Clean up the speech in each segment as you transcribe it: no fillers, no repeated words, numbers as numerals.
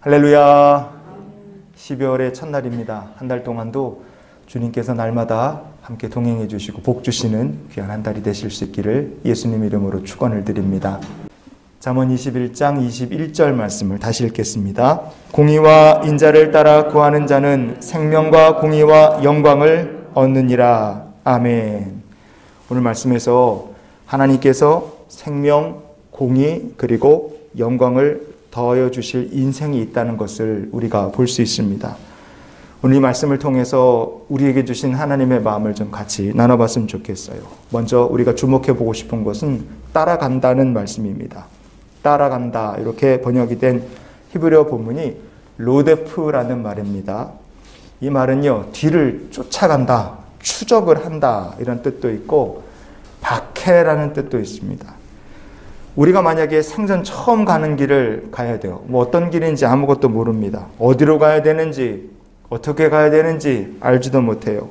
할렐루야. 12월의 첫날입니다. 한 달 동안도 주님께서 날마다 함께 동행해 주시고 복 주시는 귀한 한 달이 되실 수 있기를 예수님 이름으로 축원을 드립니다. 잠언 21장 21절 말씀을 다시 읽겠습니다. 공의와 인자를 따라 구하는 자는 생명과 공의와 영광을 얻느니라. 아멘. 오늘 말씀에서 하나님께서 생명, 공의 그리고 영광을 더하여 주실 인생이 있다는 것을 우리가 볼 수 있습니다. 오늘 이 말씀을 통해서 우리에게 주신 하나님의 마음을 좀 같이 나눠봤으면 좋겠어요. 먼저 우리가 주목해 보고 싶은 것은 따라간다는 말씀입니다. 따라간다 이렇게 번역이 된 히브리어 본문이 로데프라는 말입니다. 이 말은요, 뒤를 쫓아간다, 추적을 한다 이런 뜻도 있고 박해라는 뜻도 있습니다. 우리가 만약에 생전 처음 가는 길을 가야 돼요. 어떤 길인지 아무것도 모릅니다. 어디로 가야 되는지 어떻게 가야 되는지 알지도 못해요.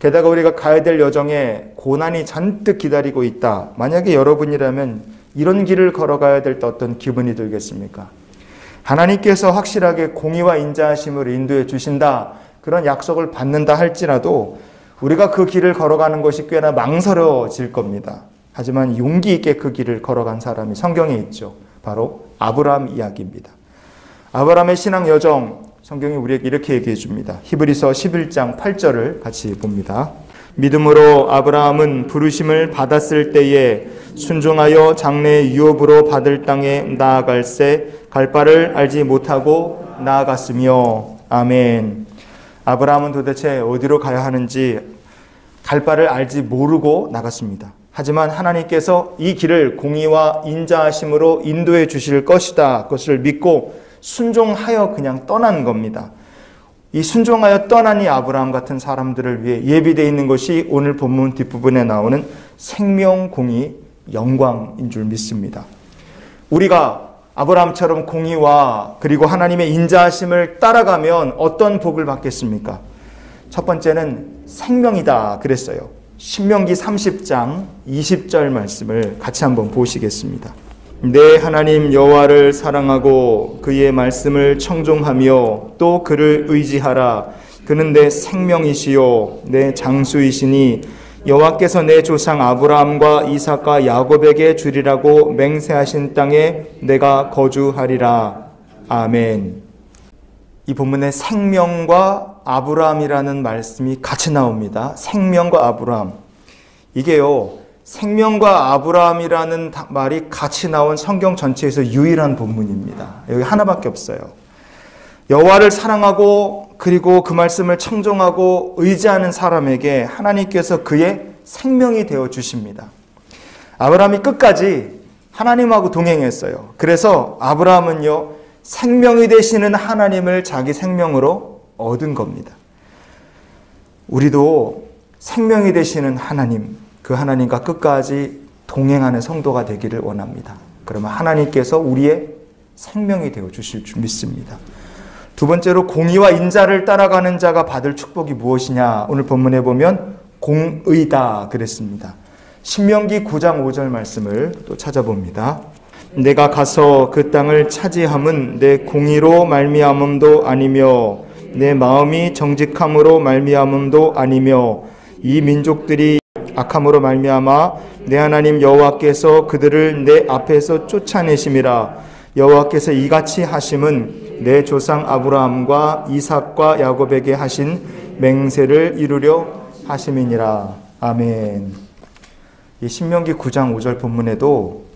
게다가 우리가 가야 될 여정에 고난이 잔뜩 기다리고 있다. 만약에 여러분이라면 이런 길을 걸어가야 될 때 어떤 기분이 들겠습니까? 하나님께서 확실하게 공의와 인자하심을 인도해 주신다. 그런 약속을 받는다 할지라도 우리가 그 길을 걸어가는 것이 꽤나 망설여질 겁니다. 하지만 용기 있게 그 길을 걸어간 사람이 성경에 있죠. 바로 아브라함 이야기입니다. 아브라함의 신앙 여정, 성경이 우리에게 이렇게 얘기해 줍니다. 히브리서 11장 8절을 같이 봅니다. 믿음으로 아브라함은 부르심을 받았을 때에 순종하여 장래의 유업으로 받을 땅에 나아갈새 갈 바를 알지 못하고 나아갔으며. 아멘. 아브라함은 도대체 어디로 가야 하는지 갈 바를 알지 모르고 나갔습니다. 하지만 하나님께서 이 길을 공의와 인자하심으로 인도해 주실 것이다. 그것을 믿고 순종하여 그냥 떠난 겁니다. 이 순종하여 떠난 이 아브라함 같은 사람들을 위해 예비되어 있는 것이 오늘 본문 뒷부분에 나오는 생명, 공의, 영광인 줄 믿습니다. 우리가 아브라함처럼 공의와 그리고 하나님의 인자하심을 따라가면 어떤 복을 받겠습니까? 첫 번째는 생명이다 그랬어요. 신명기 30장 20절 말씀을 같이 한번 보시겠습니다. 내 하나님 여호와를 사랑하고 그의 말씀을 청종하며 또 그를 의지하라. 그는 내 생명이시요 내 장수이시니 여호와께서 내 조상 아브라함과 이삭과 야곱에게 주리라고 맹세하신 땅에 내가 거주하리라. 아멘. 이 본문에 생명과 아브라함이라는 말씀이 같이 나옵니다. 생명과 아브라함. 이게요, 생명과 아브라함이라는 말이 같이 나온 성경 전체에서 유일한 본문입니다. 여기 하나밖에 없어요. 여호와를 사랑하고 그리고 그 말씀을 청종하고 의지하는 사람에게 하나님께서 그의 생명이 되어 주십니다. 아브라함이 끝까지 하나님하고 동행했어요. 그래서 아브라함은요, 생명이 되시는 하나님을 자기 생명으로 얻은 겁니다. 우리도 생명이 되시는 하나님, 그 하나님과 끝까지 동행하는 성도가 되기를 원합니다. 그러면 하나님께서 우리의 생명이 되어 주실 줄 믿습니다. 두 번째로 공의와 인자를 따라가는 자가 받을 축복이 무엇이냐? 오늘 본문에 보면 공의다 그랬습니다. 신명기 9장 5절 말씀을 또 찾아봅니다. 내가 가서 그 땅을 차지함은 내 공의로 말미암음도 아니며 내 마음이 정직함으로 말미암음도 아니며 이 민족들이 악함으로 말미암아 내 하나님 여호와께서 그들을 내 앞에서 쫓아내심이라. 여호와께서 이같이 하심은 내 조상 아브라함과 이삭과 야곱에게 하신 맹세를 이루려 하심이니라. 아멘. 이 신명기 9장 5절 본문에도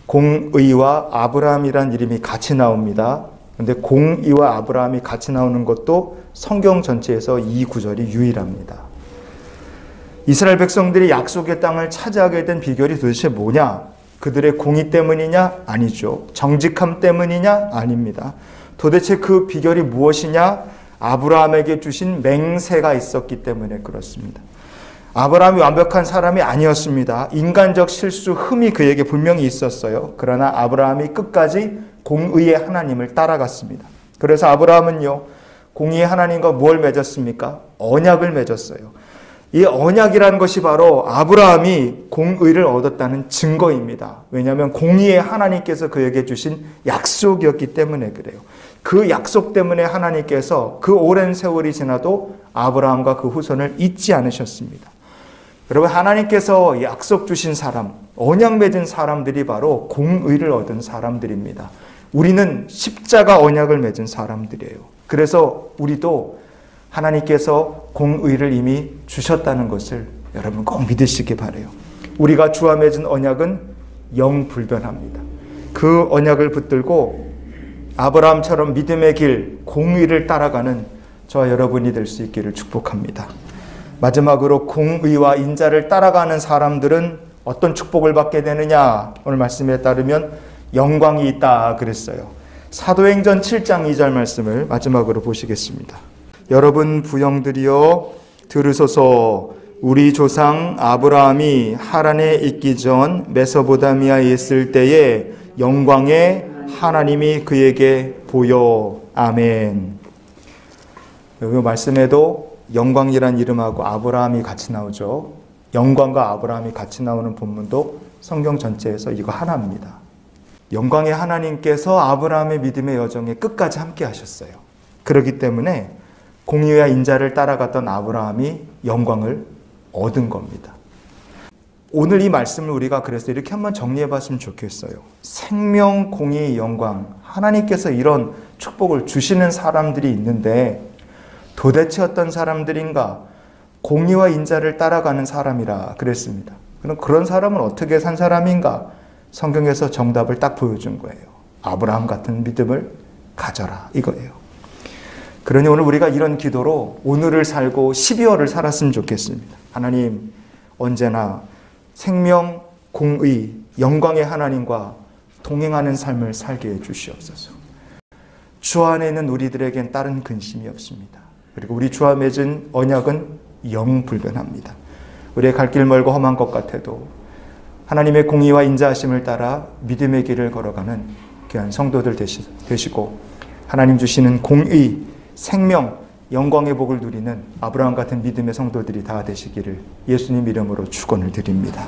공의와 아브라함이란 이름이 같이 나옵니다. 그런데 공의와 아브라함이 같이 나오는 것도 성경 전체에서 이 구절이 유일합니다. 이스라엘 백성들이 약속의 땅을 차지하게 된 비결이 도대체 뭐냐? 그들의 공의 때문이냐? 아니죠. 정직함 때문이냐? 아닙니다. 도대체 그 비결이 무엇이냐? 아브라함에게 주신 맹세가 있었기 때문에 그렇습니다. 아브라함이 완벽한 사람이 아니었습니다. 인간적 실수, 흠이 그에게 분명히 있었어요. 그러나 아브라함이 끝까지 공의의 하나님을 따라갔습니다. 그래서 아브라함은요, 공의의 하나님과 뭘 맺었습니까? 언약을 맺었어요. 이 언약이라는 것이 바로 아브라함이 공의를 얻었다는 증거입니다. 왜냐하면 공의의 하나님께서 그에게 주신 약속이었기 때문에 그래요. 그 약속 때문에 하나님께서 그 오랜 세월이 지나도 아브라함과 그 후손을 잊지 않으셨습니다. 여러분, 하나님께서 약속 주신 사람, 언약 맺은 사람들이 바로 공의를 얻은 사람들입니다. 우리는 십자가 언약을 맺은 사람들이에요. 그래서 우리도 하나님께서 공의를 이미 주셨다는 것을 여러분 꼭 믿으시기 바라요. 우리가 주와 맺은 언약은 영불변합니다. 그 언약을 붙들고 아브라함처럼 믿음의 길, 공의를 따라가는 저와 여러분이 될 수 있기를 축복합니다. 마지막으로 공의와 인자를 따라가는 사람들은 어떤 축복을 받게 되느냐? 오늘 말씀에 따르면 영광이 있다 그랬어요. 사도행전 7장 2절 말씀을 마지막으로 보시겠습니다. 여러분 부형들이여 들으소서. 우리 조상 아브라함이 하란에 있기 전 메소포타미아에 있을 때에 영광의 하나님이 그에게 보여. 아멘. 여기 말씀에도 영광이란 이름하고 아브라함이 같이 나오죠. 영광과 아브라함이 같이 나오는 본문도 성경 전체에서 이거 하나입니다. 영광의 하나님께서 아브라함의 믿음의 여정에 끝까지 함께 하셨어요. 그렇기 때문에 공의와 인자를 따라갔던 아브라함이 영광을 얻은 겁니다. 오늘 이 말씀을 우리가 그래서 이렇게 한번 정리해 봤으면 좋겠어요. 생명, 공의, 영광. 하나님께서 이런 축복을 주시는 사람들이 있는데 도대체 어떤 사람들인가? 공의와 인자를 따라가는 사람이라 그랬습니다. 그럼 그런 사람은 어떻게 산 사람인가? 성경에서 정답을 딱 보여준 거예요. 아브라함 같은 믿음을 가져라 이거예요. 그러니 오늘 우리가 이런 기도로 오늘을 살고 12월을 살았으면 좋겠습니다. 하나님, 언제나 생명, 공의, 영광의 하나님과 동행하는 삶을 살게 해주시옵소서. 주 안에 있는 우리들에겐 다른 근심이 없습니다. 그리고 우리 주와 맺은 언약은 영불변합니다. 우리의 갈 길 멀고 험한 것 같아도 하나님의 공의와 인자하심을 따라 믿음의 길을 걸어가는 귀한 성도들 되시고 하나님 주시는 공의, 생명, 영광의 복을 누리는 아브라함 같은 믿음의 성도들이 다 되시기를 예수님 이름으로 축원을 드립니다.